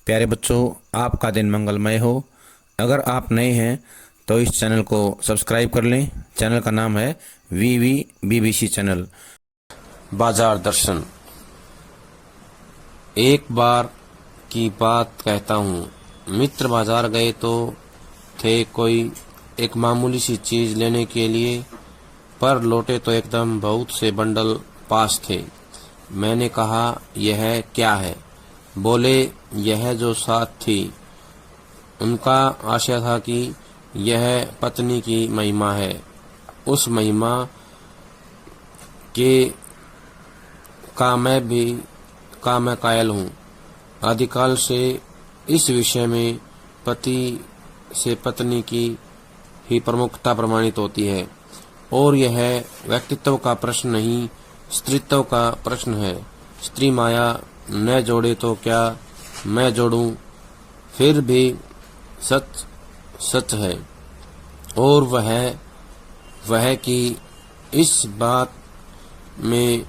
प्यारे बच्चों, आपका दिन मंगलमय हो। अगर आप नए हैं तो इस चैनल को सब्सक्राइब कर लें। चैनल का नाम है वीवी बीबीसी चैनल। बाजार दर्शन। एक बार की बात कहता हूँ। मित्र बाजार गए तो थे कोई एक मामूली सी चीज लेने के लिए, पर लौटे तो एकदम बहुत से बंडल पास थे। मैंने कहा, यह क्या है? बोले, यह जो साथ थी। उनका आशय था कि यह पत्नी की महिमा है। उस महिमा के मैं कायल हूँ। आदिकाल से इस विषय में पति से पत्नी की ही प्रमुखता प्रमाणित होती है, और यह व्यक्तित्व का प्रश्न नहीं, स्त्रीत्व का प्रश्न है। स्त्री माया न जोड़े तो क्या मैं जोड़ूं, फिर भी सच सच है। और वह कि इस बात में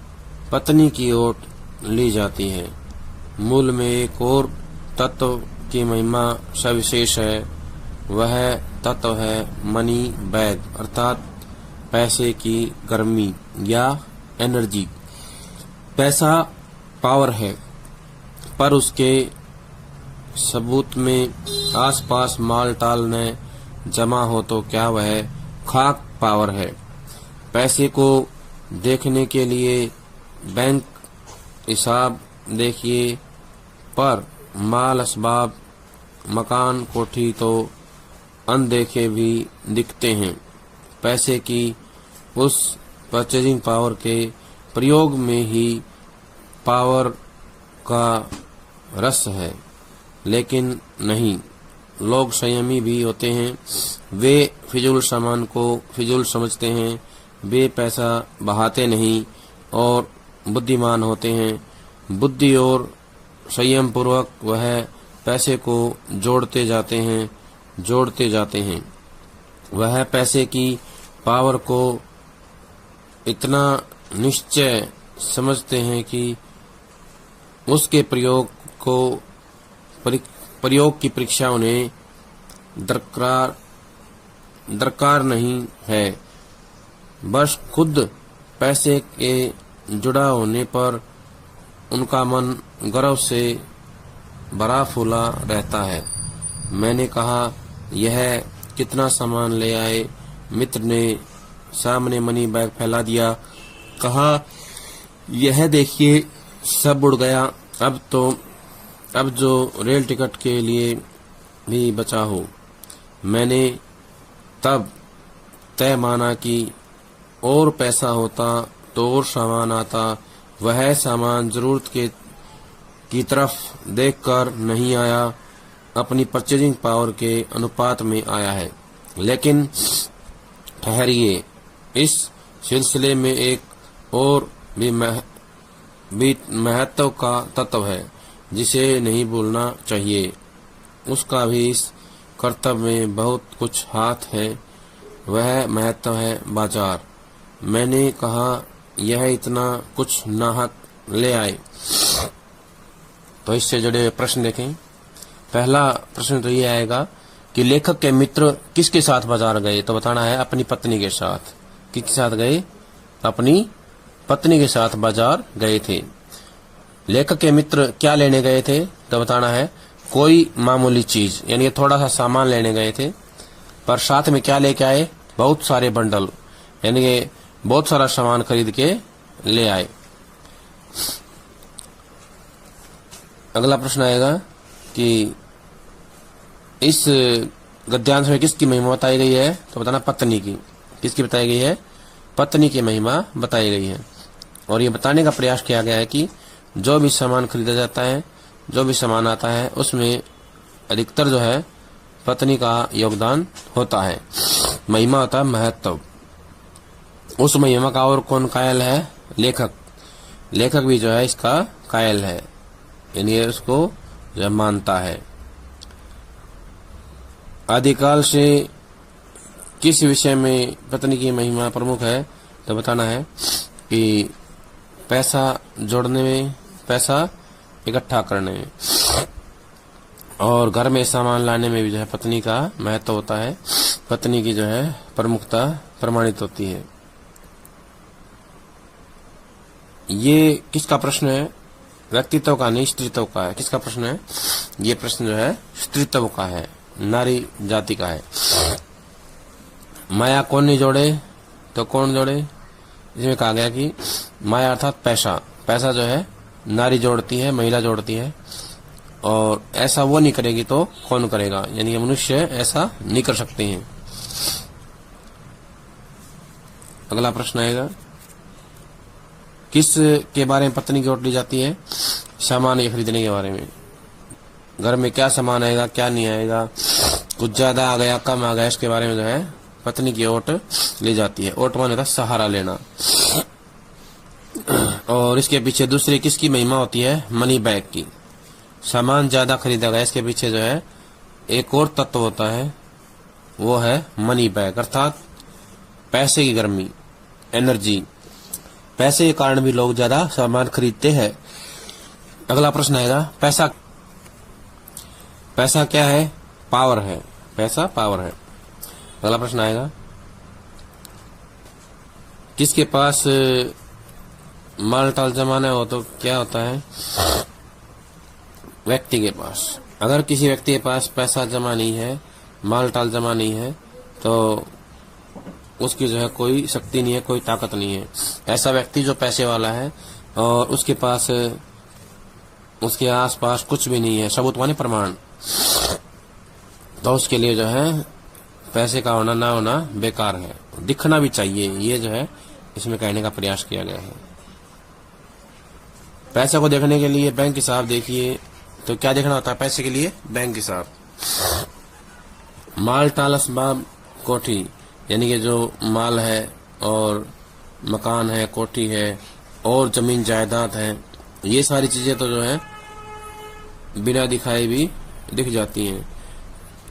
पत्नी की ओट ली जाती है। मूल में एक और तत्व की महिमा सविशेष है। वह तत्व है मनी बैग, अर्थात पैसे की गर्मी या एनर्जी। पैसा पावर है, पर उसके सबूत में आसपास माल टाल न जमा हो तो क्या वह खाक पावर है। पैसे को देखने के लिए बैंक हिसाब देखिए, पर माल असबाब मकान कोठी तो अनदेखे भी दिखते हैं। पैसे की उस परचेजिंग पावर के प्रयोग में ही पावर का रस है। लेकिन नहीं, लोग संयमी भी होते हैं। वे फिजूल सामान को फिजूल समझते हैं। वे पैसा बहाते नहीं और बुद्धिमान होते हैं। बुद्धि और संयम पूर्वक वह पैसे को जोड़ते जाते हैं। वह पैसे की पावर को इतना निश्चय समझते हैं कि उसके प्रयोग की परीक्षा उन्हें दरकार नहीं है। बस खुद पैसे के जुड़ा होने पर उनका मन गर्व से भरा फूला रहता है। मैंने कहा, यह कितना सामान ले आए? मित्र ने सामने मनी बैग फैला दिया। कहा, यह देखिए, सब उड़ गया। अब जो रेल टिकट के लिए भी बचा हो। मैंने तब तय माना कि और पैसा होता तो और सामान आता। वह सामान जरूरत की तरफ देखकर नहीं आया, अपनी परचेजिंग पावर के अनुपात में आया है। लेकिन ठहरिए, इस सिलसिले में एक और भी महत्व का तत्व है जिसे नहीं भूलना चाहिए। उसका भी इस कर्तव्य में बहुत कुछ हाथ है। वह महत्व है बाजार। मैंने कहा, यह इतना कुछ नाहक ले आए। तो इससे जुड़े प्रश्न देखें। पहला प्रश्न तो ये आएगा कि लेखक के मित्र किसके साथ बाजार गए? तो बताना है अपनी पत्नी के साथ। किसके साथ गए? अपनी पत्नी के साथ बाजार गए थे। लेखक के मित्र क्या लेने गए थे? तो बताना है कोई मामूली चीज, यानी थोड़ा सा सामान लेने गए थे, पर साथ में क्या लेके आए? बहुत सारे बंडल, यानी बहुत सारा सामान खरीद के ले आए। अगला प्रश्न आएगा कि इस गद्यांश में किसकी महिमा बताई गई है? तो बताना पत्नी की। किसकी बताई गई है? पत्नी की महिमा बताई गई है। और ये बताने का प्रयास किया गया है कि जो भी सामान खरीदा जाता है, जो भी सामान आता है, उसमें अधिकतर जो है पत्नी का योगदान होता है। महिमा होता है महत्व। उस महिमा का और कौन कायल है? लेखक। लेखक भी जो है इसका कायल है, यानी उसको जो मानता है। आदिकाल से किस विषय में पत्नी की महिमा प्रमुख है? तो बताना है कि पैसा जोड़ने में, पैसा इकट्ठा करने में। और घर में सामान लाने में भी जो है पत्नी का महत्व होता है, पत्नी की जो है प्रमुखता प्रमाणित होती है। ये किसका प्रश्न है? व्यक्तित्व का नहीं, स्त्रीत्व का है। किसका प्रश्न है? ये प्रश्न जो है स्त्रीत्व का है, नारी जाति का है। माया कौन नहीं जोड़े तो कौन जोड़े? इसमें कहा गया कि माया अर्थात पैसा, पैसा जो है नारी जोड़ती है, महिला जोड़ती है, और ऐसा वो नहीं करेगी तो कौन करेगा? यानी कि मनुष्य ऐसा नहीं कर सकते हैं। अगला प्रश्न आएगा, किस के बारे में पत्नी की ओट ली जाती है? सामान ये खरीदने के बारे में। घर में क्या सामान आएगा, क्या नहीं आएगा, कुछ ज्यादा आ गया, कम आ गया, इसके बारे में जो है पत्नी की ओट ली जाती है। ओट माने था सहारा लेना। और इसके पीछे दूसरी किसकी महिमा होती है? मनी बैग की। सामान ज्यादा खरीदा गया, इसके पीछे जो है एक और तत्व होता है, वो है मनी बैग, अर्थात पैसे की गर्मी, एनर्जी। पैसे के कारण भी लोग ज्यादा सामान खरीदते हैं। अगला प्रश्न आएगा, पैसा पैसा क्या है? पावर है। पैसा पावर है। अगला प्रश्न आएगा, किसके पास माल टाल जमाना हो तो क्या होता है? व्यक्ति के पास। अगर किसी व्यक्ति के पास पैसा जमा नहीं है, माल टाल जमा नहीं है, तो उसकी जो है कोई शक्ति नहीं है, कोई ताकत नहीं है। ऐसा व्यक्ति जो पैसे वाला है और उसके पास, उसके आसपास कुछ भी नहीं है, सबूत माने प्रमाण, तो उसके लिए जो है पैसे का होना ना होना बेकार है। दिखना भी चाहिए, ये जो है इसमें कहने का प्रयास किया गया है। पैसे को देखने के लिए बैंक हिसाब देखिए, तो क्या देखना होता है पैसे के लिए? बैंक हिसाब। माल टाल असबाब कोठी, यानी कि जो माल है और मकान है, कोठी है और जमीन जायदाद है, ये सारी चीजें तो जो है बिना दिखाए भी दिख जाती हैं।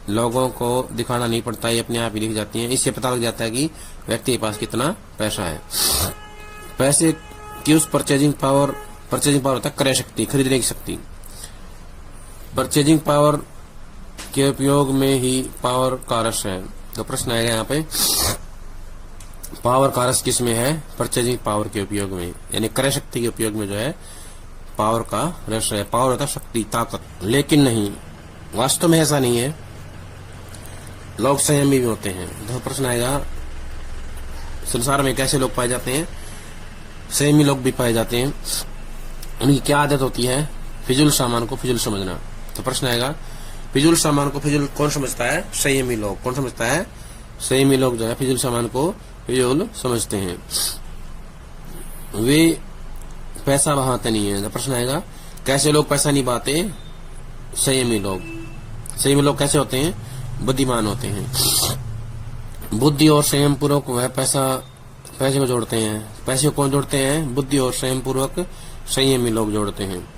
लोगों को दिखाना नहीं पड़ता, ये अपने आप ही दिख जाती हैं। इससे पता लग जाता है कि व्यक्ति के पास कितना पैसा है। पैसे की उस परचेजिंग पावर होता है क्रय शक्ति, खरीदने की शक्ति। परचेजिंग पावर के उपयोग में ही पावर का रस है। तो प्रश्न आएगा यहाँ पे, पावर का रस किस में है? परचेजिंग पावर के उपयोग में, यानी क्रय शक्ति के उपयोग में जो है पावर का रस है। पावर होता है शक्ति, ताकत। लेकिन नहीं, वास्तव में ऐसा नहीं है। लोग संयमी भी होते हैं। तो प्रश्न आएगा, संसार में कैसे लोग पाए जाते हैं? संयमी लोग भी पाए जाते हैं। उनकी क्या आदत होती है? फिजूल सामान को फिजूल समझना। तो प्रश्न आएगा, फिजूल सामान को फिजूल कौन समझता है? संयमी लोग। कौन समझता है? संयमी लोग जो है फिजूल सामान को फिजूल समझते हैं। वे पैसा बहाते नहीं है। तो प्रश्न आएगा, कैसे लोग पैसा नहीं बहाते? संयमी लोग। संयमी लोग कैसे होते हैं? बुद्धिमान होते हैं। बुद्धि और संयम पूर्वक वह पैसे को जोड़ते हैं। पैसे को कौन जोड़ते हैं? बुद्धि और संयम पूर्वक संयमी लोग जोड़ते हैं।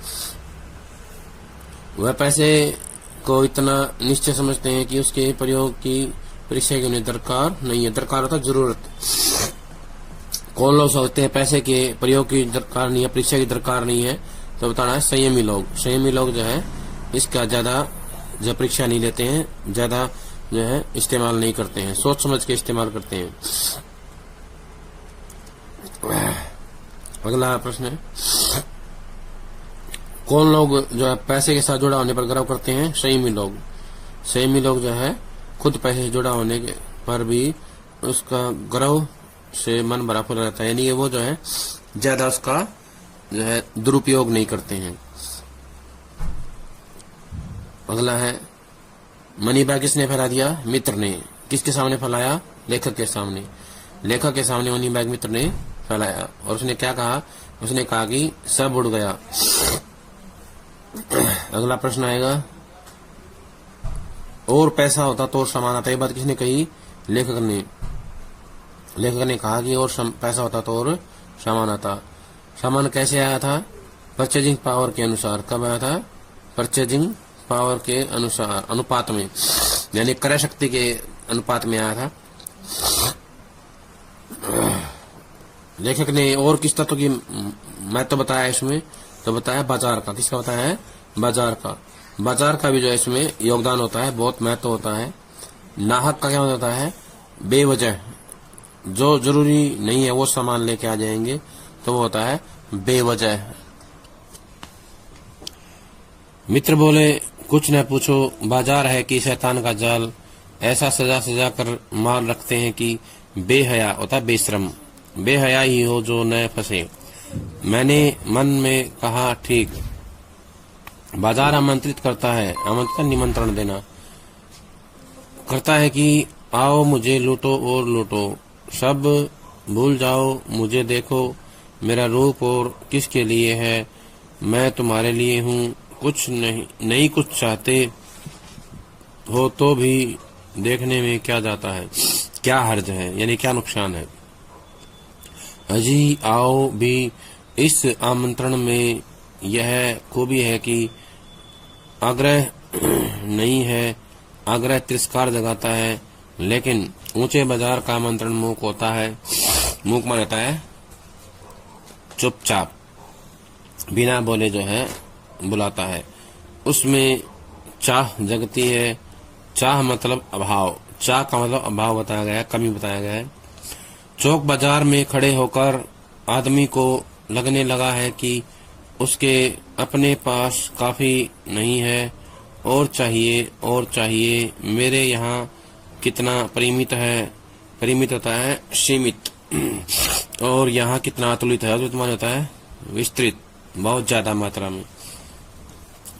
वह पैसे को इतना निश्चय समझते हैं कि उसके प्रयोग की परीक्षा की उन्हें दरकार नहीं है। दरकार होता ज्जरूरत। कौन लोग सोचते हैं पैसे के प्रयोग की दरकार नहीं है, परीक्षा की दरकार नहीं है? तो बताना है संयमी लोग। संयमी लोग जो है इसका ज्यादा जो परीक्षा नहीं लेते हैं, ज्यादा जो है इस्तेमाल नहीं करते हैं, सोच समझ के इस्तेमाल करते हैं। अगला प्रश्न है, कौन लोग जो है पैसे के साथ जुड़ा होने पर गर्व करते हैं? संयमी लोग। संयमी लोग जो है खुद पैसे से जुड़ा होने के पर भी उसका गर्व से मन भरा पूरा रहता है, यानी कि वो जो है ज्यादा उसका जो है दुरुपयोग नहीं करते हैं। अगला है, मनी बैग किसने फैला दिया? मित्र ने। किसके सामने फैलाया? लेखक के सामने। लेखक के सामने मनी बैग मित्र ने फैलाया। और उसने क्या कहा? उसने कहा कि सब उड़ गया। अगला प्रश्न आएगा, और पैसा होता तो और सामान आता। ये बात किसने कही? लेखक ने। लेखक ने कहा कि और पैसा होता तो और सामान आता। सामान कैसे आया था? परचेजिंग पावर के अनुसार। कब आया था? परचेजिंग पावर के अनुसार, अनुपात में, यानी क्रय शक्ति के अनुपात में आया था। लेखक ने और किस तत्व की महत्व बताया इसमें? तो बताया बाजार का। किसका बताया है? बाजार का। बाजार का भी जो है इसमें योगदान होता है, बहुत महत्व होता है। नाहक का क्या होता है? बेवजह, जो जरूरी नहीं है वो सामान लेके आ जाएंगे तो वो होता है बेवजह। मित्र बोले, कुछ न पूछो, बाजार है कि शैतान का जाल, ऐसा सजा सजा कर माल रखते हैं कि बेहया होता है बेशरम, बेहया ही हो जो न फंसे। मैंने मन में कहा ठीक। बाजार आमंत्रित करता है, आमंत्रण निमंत्रण देना करता है कि आओ मुझे लूटो और लूटो, सब भूल जाओ मुझे देखो, मेरा रूप और किसके लिए है, मैं तुम्हारे लिए हूँ, कुछ नहीं कुछ चाहते हो तो भी देखने में क्या जाता है, क्या हर्ज है, यानी क्या नुकसान है। अजी आओ भी, इस आमंत्रण में यह खूबी है कि आग्रह नहीं है, आग्रह तिरस्कार जगाता है, लेकिन ऊंचे बाजार का आमंत्रण मूक होता है। मूक माना जाता है चुपचाप, बिना बोले जो है बुलाता है। उसमें चाह जगती है, चाह मतलब अभाव, चाह का मतलब अभाव बताया गया है, कमी बताया गया है। चौक बाजार में खड़े होकर आदमी को लगने लगा है कि उसके अपने पास काफी नहीं है, और चाहिए, मेरे यहाँ कितना परिमित है, परिमित होता है सीमित, और यहाँ कितना अतुलित है, अतुलित मान होता है विस्तृत, बहुत ज्यादा मात्रा में।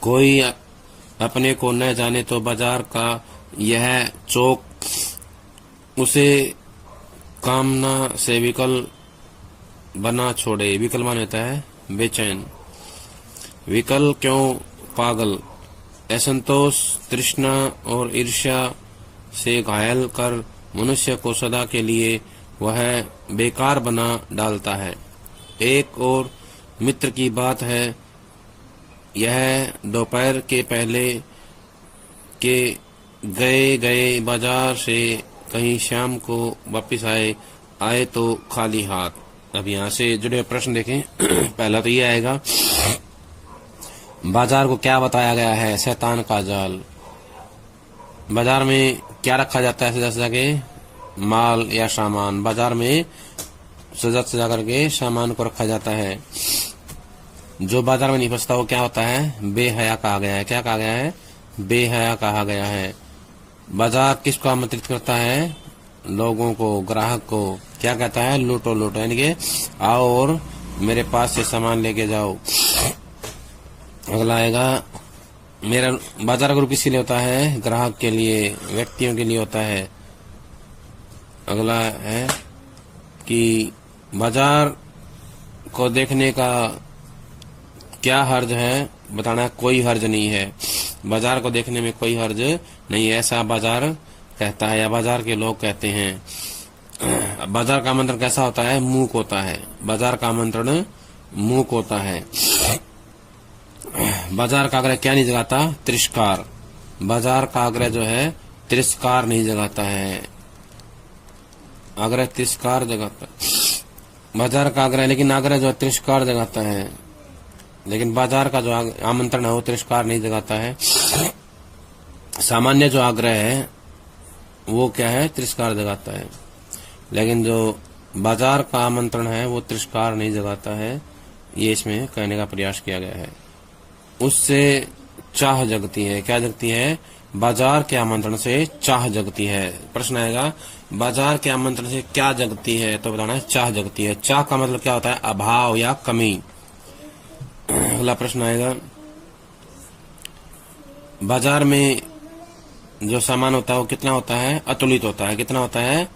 कोई अपने को न जाने तो बाजार का यह चौक उसे कामना से विकल बना छोड़े। विकल मान होता है बेचैन, विकल क्यों पागल, असंतोष, तृष्णा और ईर्ष्या से घायल कर मनुष्य को सदा के लिए वह बेकार बना डालता है। एक और मित्र की बात है, यह दोपहर के पहले के गए बाजार से कहीं शाम को वापस आए तो खाली हाथ। अब यहाँ से जुड़े प्रश्न देखें। पहला तो ये आएगा, बाजार को क्या बताया गया है? शैतान का जाल। बाजार में क्या रखा जाता है? सजा सजा के माल या सामान, बाजार में सजा सजा करके सामान को रखा जाता है। जो बाजार में नहीं फंसता वो क्या होता है? बेहया कहा गया है। क्या कहा गया है? बेहया कहा गया है। बाजार किसको आमंत्रित करता है? लोगों को, ग्राहक को। क्या कहता है? लूटो लूटो, यानी कि आओ और मेरे पास से सामान लेके जाओ। अगला आएगा, मेरा बाजार ग्रुप किसके लिए होता है? ग्राहक के लिए, व्यक्तियों के लिए होता है। अगला है कि बाजार को देखने का क्या हर्ज है? बताना कोई हर्ज नहीं है। बाजार को देखने में कोई हर्ज नहीं है, ऐसा बाजार कहता है या बाजार के लोग कहते हैं। बाजार का आमंत्रण कैसा होता है? मूक होता है। बाजार का आमंत्रण मूक होता है। बाजार का आग्रह क्या नहीं जगाता? तिरस्कार। बाजार का आग्रह जो है तिरस्कार नहीं जगाता है, आग्रह तिरस्कार जगाता है। बाजार का आग्रह, लेकिन आग्रह जो तिरस्कार जगाता है, लेकिन बाजार का जो आमंत्रण है वो तिरस्कार नहीं जगाता है। सामान्य जो आग्रह है वो क्या है? तिरस्कार जगाता है, लेकिन जो बाजार का आमंत्रण है वो तिरस्कार नहीं जगाता है। ये इसमें कहने का प्रयास किया गया है। उससे चाह जगती है। क्या जगती है? बाजार के आमंत्रण से चाह जगती है। प्रश्न आएगा, बाजार के आमंत्रण से क्या जगती है? तो बताना है चाह जगती है। चाह का मतलब क्या होता है? अभाव या कमी। अगला प्रश्न आएगा, बाजार में जो सामान होता है वो कितना होता है? अतुलित होता है। कितना होता है?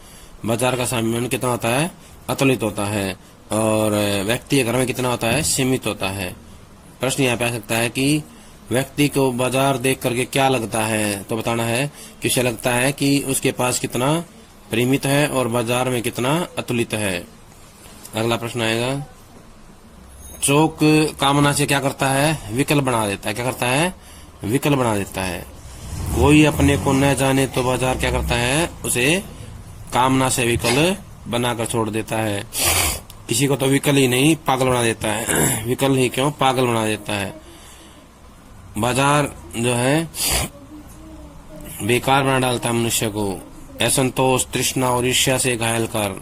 बाजार का सामान कितना होता है? अतुलित होता है। और व्यक्ति के घर में कितना होता है? सीमित होता है। प्रश्न यहाँ पे आ सकता है कि व्यक्ति को बाजार देख करके क्या लगता है? तो बताना है कि उसे लगता है कि उसके पास कितना परिमित है और बाजार में कितना अतुलित है। अगला प्रश्न आएगा, चौक कामना से क्या करता है? विकल बना देता है। क्या करता है? विकल बना देता है। कोई अपने को न जाने तो बाजार क्या करता है? उसे कामना से विकल बनाकर छोड़ देता है। किसी को तो विकल ही नहीं पागल बना देता है। विकल ही क्यों, पागल बना देता है। बाजार जो है बेकार बना डालता है मनुष्य को। असंतोष, तृष्णा और ईर्ष्या से घायल कर,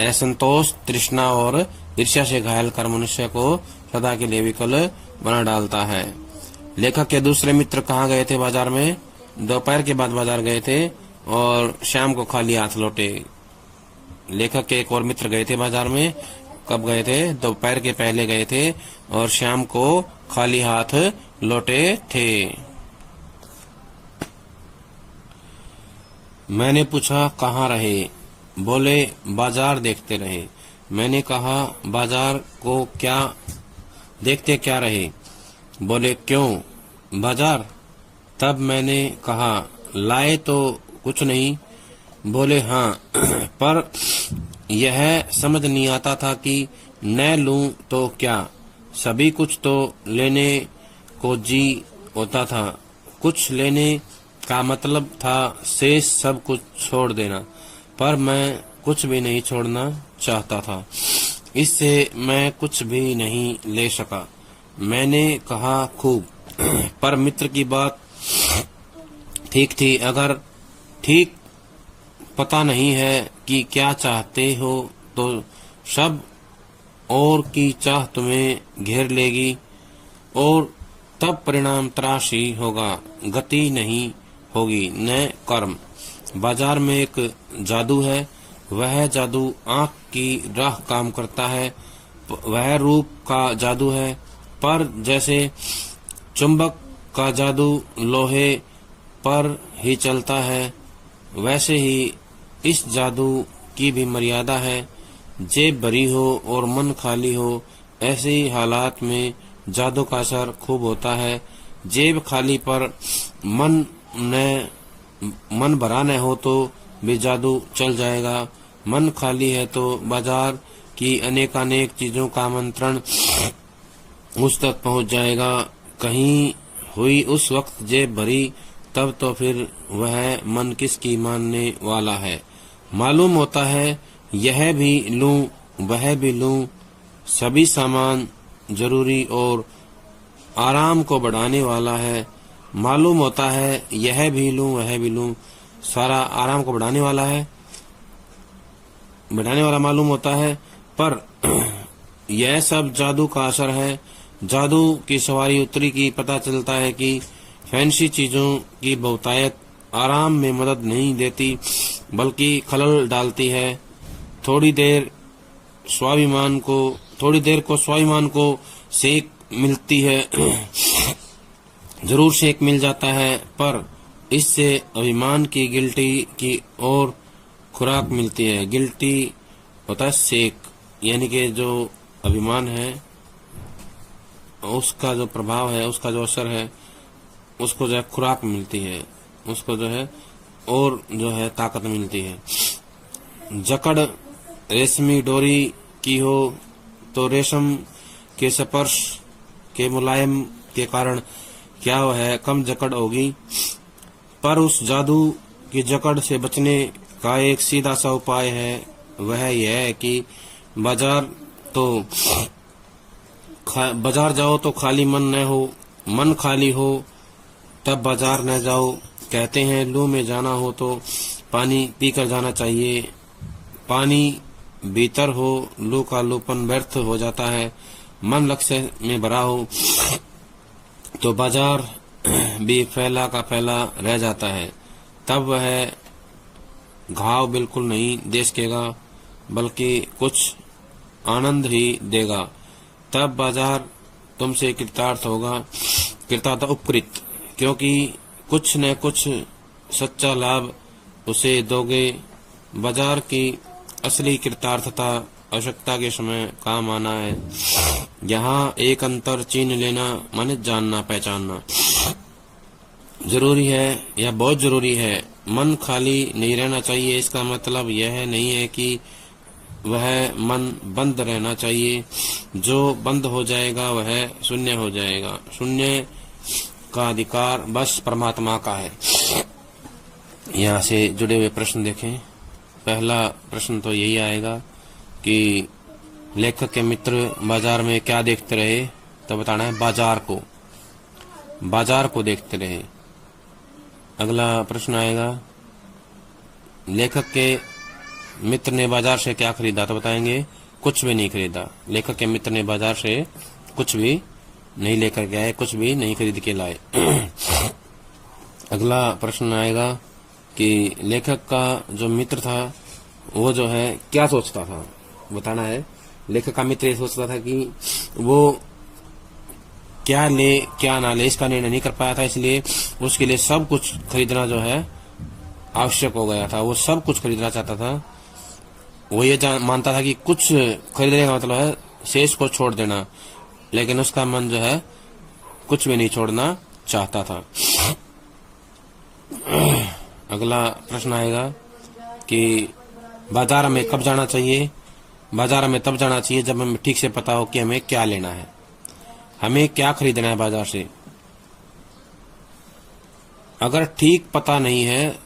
असंतोष, तृष्णा और ईर्ष्या से घायल कर मनुष्य को सदा के लिए विकल बना डालता है। लेखक के दूसरे मित्र कहाँ गए थे? बाजार में। दोपहर के बाद बाजार गए थे और शाम को खाली हाथ लौटे। लेखक के एक और मित्र गए थे बाजार में। कब गए थे? दोपहर के पहले गए थे और शाम को खाली हाथ लौटे थे। मैंने पूछा कहाँ रहे? बोले बाजार देखते रहे। मैंने कहा बाजार को क्या देखते क्या रहे? बोले क्यों बाजार? तब मैंने कहा लाए तो कुछ नहीं। बोले हाँ पर यह समझ नहीं आता था कि न लूं तो क्या, सभी कुछ तो लेने को जी होता था। कुछ लेने का मतलब था शेष सब कुछ छोड़ देना, पर मैं कुछ भी नहीं छोड़ना चाहता था, इससे मैं कुछ भी नहीं ले सका। मैंने कहा खूब, पर मित्र की बात ठीक थी। अगर ठीक पता नहीं है कि क्या चाहते हो तो सब और की चाह तुम्हें घेर लेगी और तब परिणाम त्रासी होगा, गति नहीं होगी न कर्म। बाजार में एक जादू है, वह जादू आंख की राह काम करता है। वह रूप का जादू है, पर जैसे चुंबक का जादू लोहे पर ही चलता है, वैसे ही इस जादू की भी मर्यादा है। जेब भरी हो और मन खाली हो, ऐसे ही हालात में जादू का असर खूब होता है। जेब खाली पर मन भरा न हो तो भी जादू चल जाएगा। मन खाली है तो बाजार की अनेकानेक चीजों का आमंत्रण उस तक पहुंच जाएगा। कहीं हुई उस वक्त जेब भरी, तब तो फिर वह मन किसकी मानने वाला है। मालूम होता है यह भी लूं वह भी लूं, सभी सामान जरूरी और आराम को बढ़ाने वाला है। मालूम होता है यह भी लूं वह भी लूं, सारा आराम को बढ़ाने वाला मालूम होता है, पर यह सब जादू का असर है। जादू की सवारी उतरी की पता चलता है कि फैंसी चीजों की बहुतायत आराम में मदद नहीं देती बल्कि खलल डालती है। थोड़ी देर को स्वाभिमान को सेक मिलती है, जरूर सेक मिल जाता है, पर इससे अभिमान की गिल्टी की और खुराक मिलती है। गिल्टी होता है सेक, यानी कि जो अभिमान है उसका जो प्रभाव है, उसका जो असर है, उसको जो है खुराक मिलती है, उसको जो है और जो है ताकत मिलती है। जकड़ रेशमी डोरी की हो तो रेशम के स्पर्श के मुलायम के कारण क्या वह कम जकड़ होगी, पर उस जादू की जकड़ से बचने का एक सीधा सा उपाय है। वह यह है कि बाजार जाओ तो खाली मन न हो, मन खाली हो तब बाजार न जाओ। कहते हैं लू में जाना हो तो पानी पीकर जाना चाहिए। पानी भीतर हो, लू का लूपन व्यर्थ हो जाता है। मन लक्ष्य में भरा हो तो बाजार भी फैला का फैला रह जाता है। तब वह घाव बिल्कुल नहीं दे सकेगा बल्कि कुछ आनंद ही देगा। तब बाजार तुमसे कृतार्थ होगा, उपकृत, क्योंकि कुछ न कुछ सच्चा लाभ उसे दोगे। बाजार की असली कृतार्थता आवश्यकता के समय काम आना है। यहाँ एक अंतर चीन लेना माने जानना पहचानना जरूरी है या बहुत जरूरी है। मन खाली नहीं रहना चाहिए, इसका मतलब यह नहीं है कि वह मन बंद रहना चाहिए। जो बंद हो जाएगा वह शून्य हो जाएगा। शून्य का अधिकार बस परमात्मा का है। यहाँ से जुड़े हुए प्रश्न देखें। पहला प्रश्न तो यही आएगा कि लेखक के मित्र बाजार में क्या देखते रहे, तो बताना है बाजार को। बाजार को देखते रहे। अगला प्रश्न आएगा, लेखक के मित्र ने बाजार से क्या खरीदा? तो बताएंगे कुछ भी नहीं खरीदा। लेखक के मित्र ने बाजार से कुछ भी नहीं लेकर के आए, कुछ भी नहीं खरीद के लाए। अगला प्रश्न आएगा कि लेखक का जो मित्र था वो जो है क्या सोचता था? बताना है। लेखक का मित्र ये सोचता था कि वो क्या ले क्या ना ले इसका निर्णय नहीं कर पाया था, इसलिए उसके लिए सब कुछ खरीदना जो है आवश्यक हो गया था। वो सब कुछ खरीदना चाहता था। वो ये मानता था कि कुछ खरीदने का मतलब है शेष को छोड़ देना, लेकिन उसका मन जो है कुछ भी नहीं छोड़ना चाहता था। अगला प्रश्न आएगा कि बाजार में कब जाना चाहिए? बाजार में तब जाना चाहिए जब हमें ठीक से पता हो कि हमें क्या लेना है, हमें क्या खरीदना है बाजार से। अगर ठीक पता नहीं है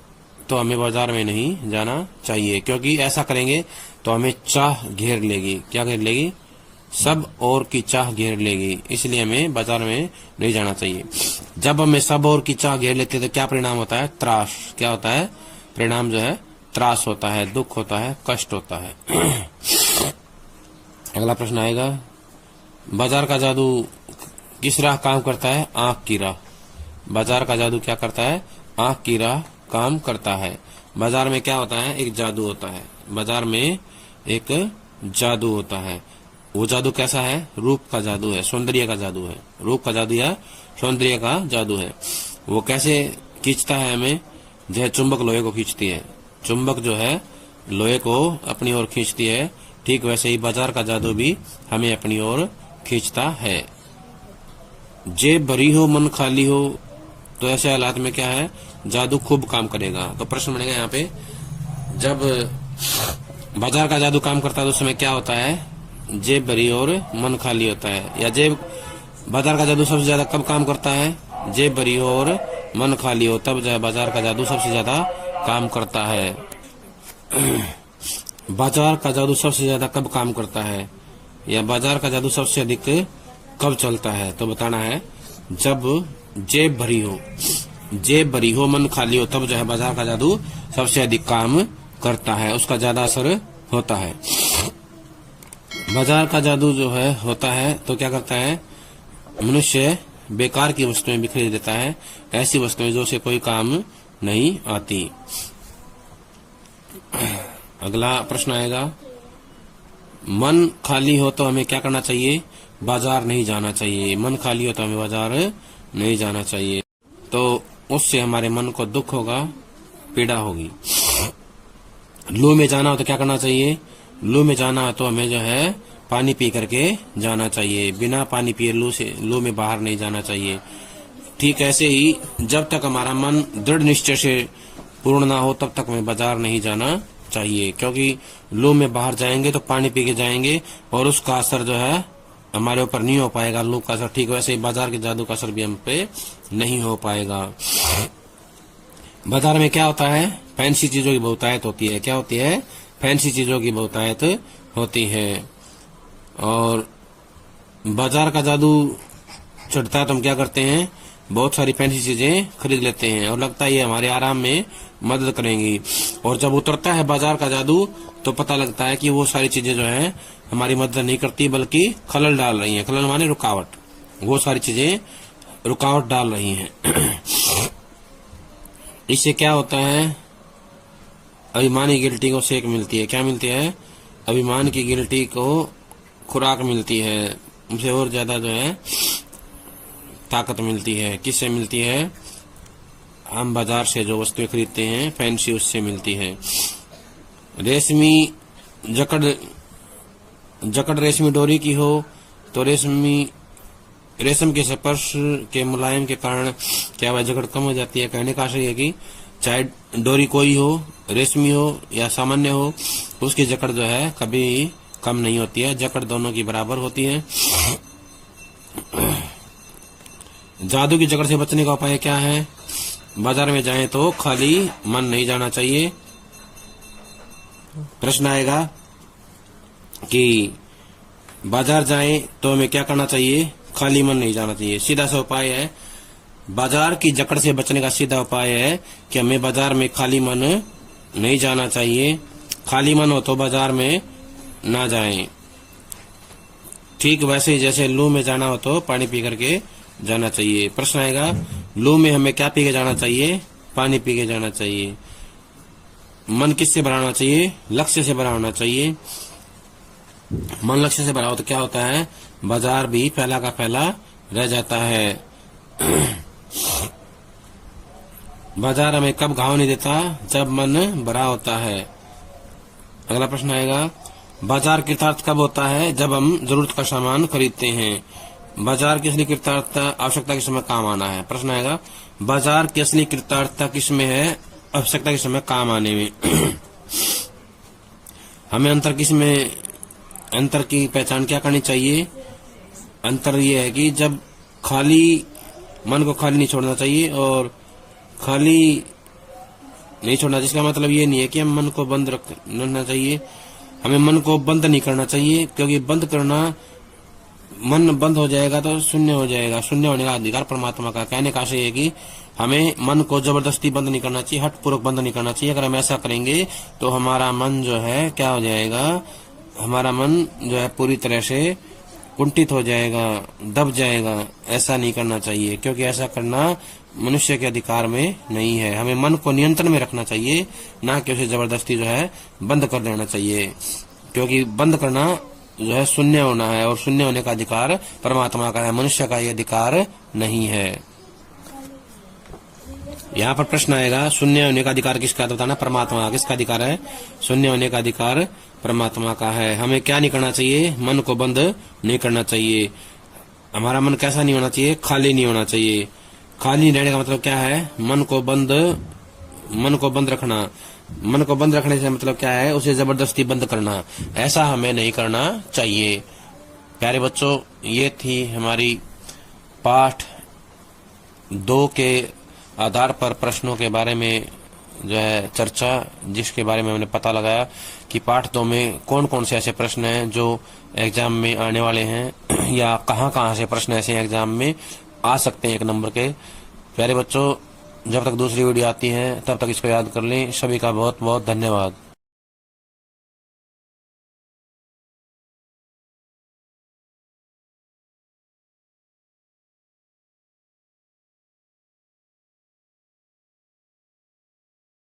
तो हमें बाजार में नहीं जाना चाहिए, क्योंकि ऐसा करेंगे तो हमें चाह घेर लेगी। क्या घेर लेगी? सब और की चाह घेर लेगी, इसलिए हमें बाजार में नहीं जाना चाहिए। जब हमें सब और की चाह घेर लेते हैं तो क्या परिणाम होता है? त्रास। क्या होता है? परिणाम जो है त्रास होता है, दुख होता है, कष्ट होता है। अगला प्रश्न आएगा, बाजार का जादू किस राह काम करता है? आंख की राह। बाजार का जादू क्या करता है? आंख की राह काम करता है। बाजार में क्या होता है? एक जादू होता है। बाजार में एक जादू होता है। वो जादू कैसा है? रूप का जादू है, सौंदर्य का जादू है। रूप का जादू या सौंदर्य का जादू है। वो कैसे खींचता है हमें? जो चुंबक लोहे को खींचती है। चुंबक जो है लोहे को अपनी ओर खींचती है, ठीक वैसे ही बाजार का जादू भी हमें अपनी ओर खींचता है। जेब भरी हो मन खाली हो तो ऐसे हालात में क्या है? जादू खूब काम करेगा। तो प्रश्न बनेगा यहाँ पे, जब बाजार का जादू काम करता है तो उस समय क्या होता है? जेब भरी और मन खाली होता है। या जेब बाजार का जादू सबसे ज्यादा कब काम करता है? जेब भरी हो और मन खाली हो, तब जो है बाजार का जादू सबसे ज्यादा काम करता है। बाजार का जादू सबसे ज्यादा कब काम करता है, या बाजार का जादू सबसे अधिक कब चलता है? तो बताना है, जब जेब भरी हो, जेब भरी हो मन खाली हो, तब जो है बाजार का जादू सबसे अधिक काम करता है, उसका ज्यादा असर होता है। बाजार का जादू जो है होता है तो क्या करता है? मनुष्य बेकार की वस्तुएं भी खरीद लेता है, ऐसी वस्तुएं जो से कोई काम नहीं आती। अगला प्रश्न आएगा, मन खाली हो तो हमें क्या करना चाहिए? बाजार नहीं जाना चाहिए। मन खाली हो तो हमें बाजार नहीं जाना चाहिए, तो उससे हमारे मन को दुख होगा, पीड़ा होगी। लू में जाना हो तो क्या करना चाहिए? लू में जाना हो तो हमें जो है पानी पी करके जाना चाहिए। बिना पानी पिए लू में बाहर नहीं जाना चाहिए। ठीक ऐसे ही जब तक हमारा मन दृढ़ निश्चय से पूर्ण ना हो तब तक हमें बाजार नहीं जाना चाहिए, क्योंकि लू में बाहर जाएंगे तो पानी पी के जाएंगे और उसका असर जो है हमारे ऊपर नहीं हो पाएगा, लू का असर। ठीक वैसे ही बाजार के जादू का असर भी हम पे नहीं हो पाएगा। बाजार में क्या होता है? फैंसी चीजों की बहुतायत होती है। क्या होती है? फैंसी चीजों की बहुतायत होती है। और बाजार का जादू चढ़ता है तो हम क्या करते हैं? बहुत सारी फैंसी चीजें खरीद लेते हैं और लगता है ये हमारे आराम में मदद करेंगी। और जब उतरता है बाजार का जादू तो पता लगता है कि वो सारी चीजें जो है हमारी मदद नहीं करती, बल्कि खलल डाल रही हैं। खलल माने रुकावट। वो सारी चीजें रुकावट डाल रही हैं। इससे क्या होता है? अभिमान की गिल्टी को सेक मिलती है। क्या मिलती है? अभिमान की गिल्टी को खुराक मिलती है, उसे और ज्यादा जो है ताकत मिलती है। किससे मिलती है? हम बाजार से जो वस्तुएं खरीदते हैं फैंसी, उससे मिलती है। रेशमी जकड़ रेशमी डोरी की हो तो रेशम के स्पर्श के मुलायम के कारण क्या वह जकड़ कम हो जाती है। कहने का आशय है कि चाहे डोरी कोई हो, रेशमी हो या सामान्य हो, उसकी जकड़ जो है कभी कम नहीं होती है। जकड़ दोनों की बराबर होती है। जादू की जकड़ से बचने का उपाय क्या है? बाजार में जाएं तो खाली मन नहीं जाना चाहिए। प्रश्न आएगा कि बाजार जाएं तो हमें क्या करना चाहिए? खाली मन नहीं जाना चाहिए। सीधा सा उपाय है, बाजार की जकड़ से बचने का सीधा उपाय है कि हमें बाजार में खाली मन नहीं जाना चाहिए। खाली मन हो तो बाजार में ना जाएं। ठीक वैसे ही जैसे लू में जाना हो तो पानी पी करके जाना चाहिए। प्रश्न आएगा, लू में हमें क्या पी के जाना चाहिए? पानी पी के जाना चाहिए। मन किससे भरा होना चाहिए? लक्ष्य से भरा होना चाहिए। मन लक्ष्य से भरा हो तो क्या होता है? बाजार भी फैला का फैला रह जाता है। बाजार हमें कब घाव नहीं देता? जब मन भरा होता है। अगला प्रश्न आएगा, बाजार कृतार्थ कब होता है? जब हम जरूरत का सामान खरीदते हैं। बाजार की असली कृतार्थता आवश्यकता के समय काम आना है। प्रश्न आएगा, बाजार की असली कृतार्थता किसमें है? आवश्यकता के समय काम आने में। हमें अंतर की पहचान क्या करनी चाहिए? अंतर ये है कि जब मन को खाली नहीं छोड़ना चाहिए और खाली नहीं छोड़ना, जिसका मतलब ये नहीं है कि हम मन को बंद रखना चाहिए। हमें मन को बंद नहीं करना चाहिए, क्योंकि मन बंद हो जाएगा तो शून्य हो जाएगा। शून्य होने का अधिकार परमात्मा का। कहने का आशय है कि हमें मन को जबरदस्ती बंद नहीं करना चाहिए, हठपूर्वक बंद नहीं करना चाहिए। अगर हम ऐसा करेंगे तो हमारा मन जो है क्या हो जाएगा? हमारा मन जो है पूरी तरह से कुंठित हो जाएगा, दब जाएगा। ऐसा नहीं करना चाहिए, क्योंकि ऐसा करना मनुष्य के अधिकार में नहीं है। हमें मन को नियंत्रण में रखना चाहिए, ना कि उसे जबरदस्ती जो है बंद कर देना चाहिए, क्योंकि बंद करना जो है शून्य होना है और शून्य होने का अधिकार परमात्मा का है, मनुष्य का ये अधिकार नहीं है। यहाँ पर प्रश्न आएगा, शून्य होने का अधिकार किसका? तो बताना, परमात्मा। किसका अधिकार है? शून्य होने का अधिकार परमात्मा का है। हमें क्या नहीं करना चाहिए? मन को बंद नहीं करना चाहिए। हमारा मन कैसा नहीं होना चाहिए? खाली नहीं होना चाहिए। खाली रहने का मतलब क्या है? मन को बंद रखना। मन को बंद रखने से मतलब क्या है? उसे जबरदस्ती बंद करना। ऐसा हमें नहीं करना चाहिए। प्यारे बच्चों, ये थी हमारी पाठ 2 के आधार पर प्रश्नों के बारे में जो है चर्चा, जिसके बारे में हमने पता लगाया कि पाठ 2 में कौन कौन से ऐसे प्रश्न हैं जो एग्जाम में आने वाले हैं, या कहाँ से प्रश्न ऐसे एग्जाम में आ सकते हैं 1 नंबर के। प्यारे बच्चों, जब तक दूसरी वीडियो आती है तब तक इसको याद कर लें। सभी का बहुत बहुत धन्यवाद।